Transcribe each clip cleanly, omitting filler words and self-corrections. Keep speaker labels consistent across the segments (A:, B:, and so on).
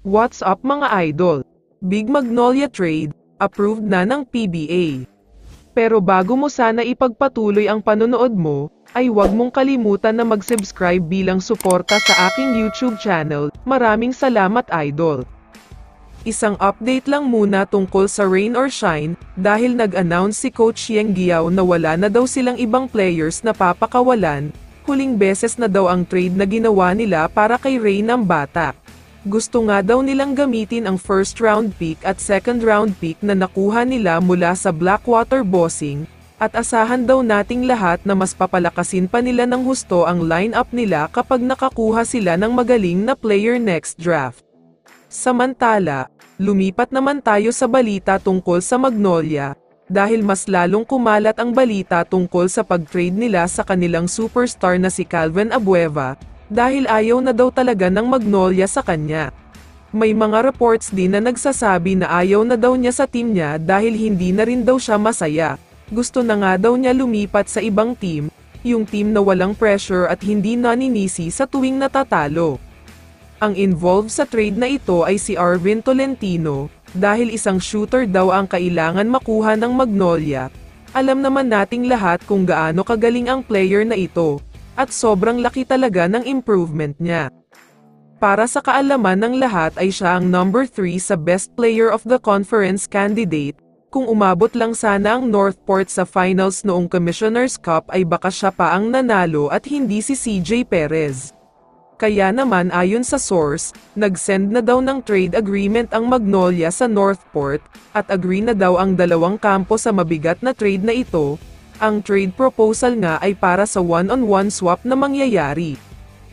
A: What's up mga idol? Big Magnolia trade, approved na ng PBA. Pero bago mo sana ipagpatuloy ang panonood mo, ay huwag mong kalimutan na mag-subscribe bilang suporta sa aking YouTube channel. Maraming salamat idol. Isang update lang muna tungkol sa rain or shine, dahil nag-announce si Coach Yeng Guiao na wala na daw silang ibang players na papakawalan. Huling beses na daw ang trade na ginawa nila para kay Rain ng Bata. Gusto nga daw nilang gamitin ang first round pick at second round pick na nakuha nila mula sa Blackwater Bossing, at asahan daw nating lahat na mas papalakasin pa nila ng husto ang lineup nila kapag nakakuha sila ng magaling na player next draft. Samantala, lumipat naman tayo sa balita tungkol sa Magnolia, dahil mas lalong kumalat ang balita tungkol sa pag-trade nila sa kanilang superstar na si Calvin Abueva, dahil ayaw na daw talaga ng Magnolia sa kanya. May mga reports din na nagsasabi na ayaw na daw niya sa team niya dahil hindi na rin daw siya masaya. Gusto na nga daw niya lumipat sa ibang team, yung team na walang pressure at hindi naninisi sa tuwing natatalo. Ang involved sa trade na ito ay si Arvin Tolentino, dahil isang shooter daw ang kailangan makuha ng Magnolia. Alam naman nating lahat kung gaano kagaling ang player na ito, at sobrang laki talaga ng improvement niya. Para sa kaalaman ng lahat ay siya ang number 3 sa Best Player of the Conference candidate. Kung umabot lang sana ang Northport sa finals noong Commissioner's Cup ay baka siya pa ang nanalo at hindi si CJ Perez. Kaya naman ayon sa source, nag-send na daw ng trade agreement ang Magnolia sa Northport, at agree na daw ang dalawang kampo sa mabigat na trade na ito. Ang trade proposal nga ay para sa one-on-one swap na mangyayari.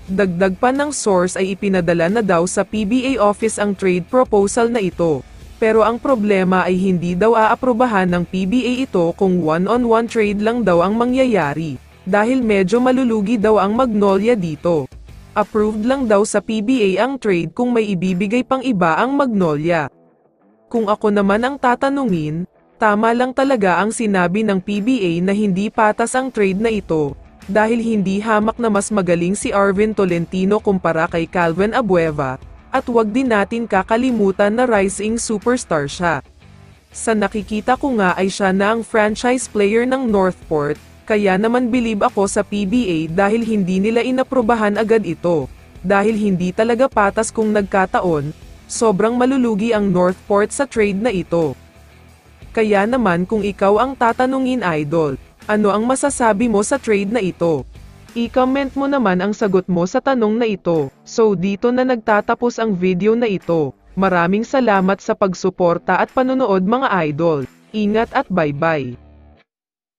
A: Dagdag pa ng source ay ipinadala na daw sa PBA office ang trade proposal na ito. Pero ang problema ay hindi daw aaprubahan ng PBA ito kung one-on-one trade lang daw ang mangyayari, dahil medyo malulugi daw ang Magnolia dito. Approved lang daw sa PBA ang trade kung may ibibigay pang iba ang Magnolia. Kung ako naman ang tatanungin, tama lang talaga ang sinabi ng PBA na hindi patas ang trade na ito, dahil hindi hamak na mas magaling si Arvin Tolentino kumpara kay Calvin Abueva, at wag din natin kakalimutan na rising superstar siya. Sa nakikita ko nga ay siya na ang franchise player ng Northport, kaya naman believe ako sa PBA dahil hindi nila inaprubahan agad ito, dahil hindi talaga patas kung nagkataon, sobrang malulugi ang Northport sa trade na ito. Kaya naman kung ikaw ang tatanungin idol, ano ang masasabi mo sa trade na ito? I-comment mo naman ang sagot mo sa tanong na ito. So dito na nagtatapos ang video na ito. Maraming salamat sa pagsuporta at panonood mga idol. Ingat at bye-bye.